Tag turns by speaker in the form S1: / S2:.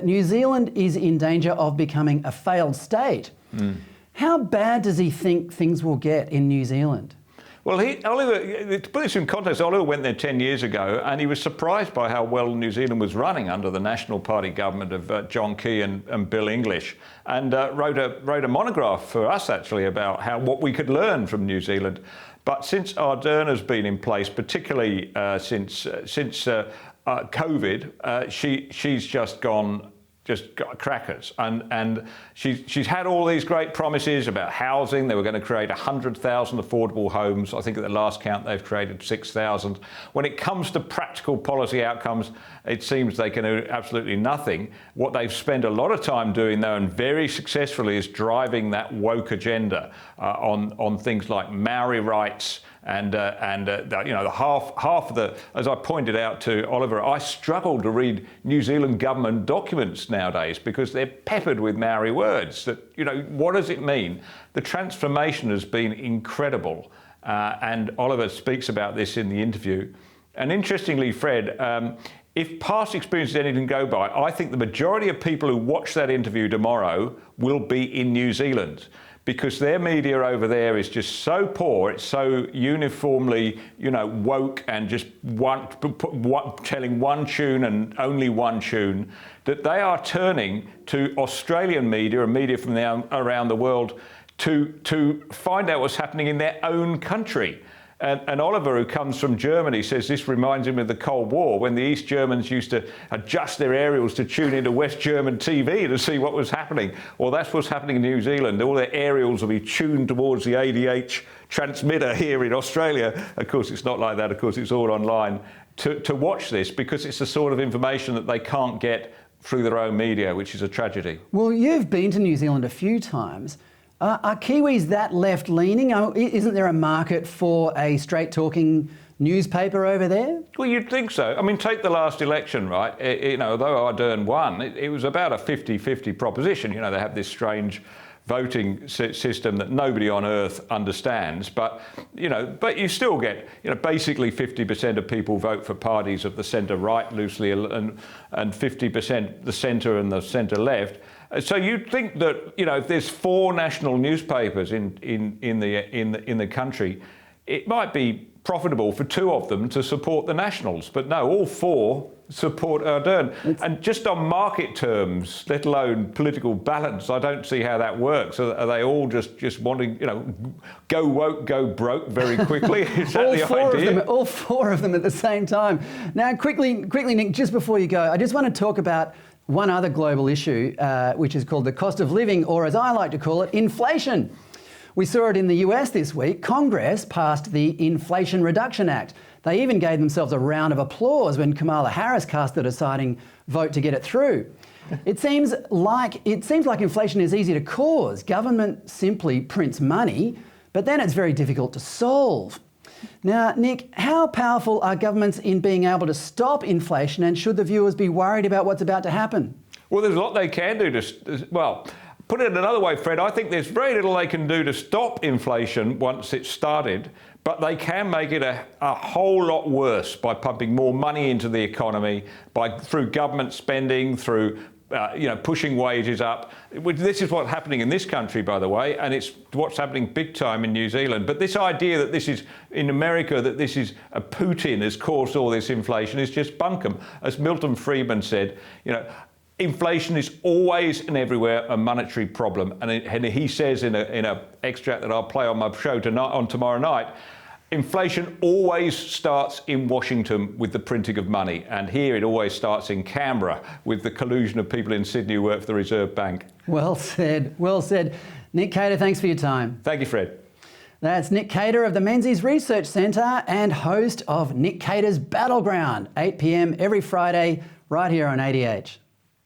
S1: New Zealand is in danger of becoming a failed state. How bad does he think things will get in New Zealand?
S2: Well, Oliver, to put this in context, Oliver went there 10 years ago and he was surprised by how well New Zealand was running under the National Party government of John Key and Bill English, and wrote a monograph for us actually about what we could learn from New Zealand. But since Ardern has been in place, particularly since COVID, she's just got crackers, and she's had all these great promises about housing. They were going to create 100,000 affordable homes. I think at the last count they've created 6,000. When it comes to practical policy outcomes, it seems they can do absolutely nothing. What they've spent a lot of time doing, though, and very successfully, is driving that woke agenda on things like Maori rights. And half of the, as I pointed out to Oliver, I struggle to read New Zealand government documents nowadays because they're peppered with Maori words. That, what does it mean? The transformation has been incredible, and Oliver speaks about this in the interview. And interestingly, Fred, if past experience is anything to go by, I think the majority of people who watch that interview tomorrow will be in New Zealand, because their media over there is just so poor. It's so uniformly, woke and just telling one tune and only one tune, that they are turning to Australian media and media from around the world to find out what's happening in their own country. And Oliver, who comes from Germany, says this reminds him of the Cold War, when the East Germans used to adjust their aerials to tune into West German TV to see what was happening. Well, that's what's happening in New Zealand. All their aerials will be tuned towards the ADH transmitter here in Australia. Of course, it's not like that. Of course, it's all online to watch this, because it's the sort of information that they can't get through their own media, which is a tragedy.
S1: Well, you've been to New Zealand a few times. Are Kiwis that left-leaning? Isn't there a market for a straight-talking newspaper over there?
S2: Well, you'd think so. I mean, take the last election, right? Although Ardern won, it was about a 50-50 proposition. They have this strange voting system that nobody on earth understands, but you still get, basically 50% of people vote for parties of the centre-right loosely, and 50% the centre and the centre-left. So you'd think that, if there's 4 national newspapers in the country, it might be profitable for 2 of them to support the Nationals, but no, all 4 support Ardern. And just on market terms, let alone political balance, I don't see how that works. Are they all just wanting, go woke, go broke very quickly? Is that the idea?
S1: All 4 of them at the same time. Now, quickly, Nick, just before you go, I just want to talk about one other global issue, which is called the cost of living, or as I like to call it, inflation. We saw it in the US this week. Congress passed the Inflation Reduction Act. They even gave themselves a round of applause when Kamala Harris cast the deciding vote to get it through. It seems like inflation is easy to cause. Government simply prints money, but then it's very difficult to solve. Now, Nick, how powerful are governments in being able to stop inflation, and should the viewers be worried about what's about to happen?
S2: Well, there's a lot they can do put it another way, Fred, I think there's very little they can do to stop inflation once it's started, but they can make it a whole lot worse by pumping more money into the economy, through government spending, through pushing wages up. This is what's happening in this country, by the way, and it's what's happening big time in New Zealand. But this idea that this is, in America, that this is Putin has caused all this inflation is just bunkum. As Milton Friedman said, inflation is always and everywhere a monetary problem. And he says in a extract that I'll play on my show tomorrow night, inflation always starts in Washington with the printing of money, and here it always starts in Canberra with the collusion of people in Sydney who work for the Reserve Bank.
S1: Well said, well said. Nick Cater, thanks for your time.
S2: Thank you, Fred.
S1: That's Nick Cater of the Menzies Research Centre and host of Nick Cater's Battleground, 8 p.m. every Friday, right here on ADH.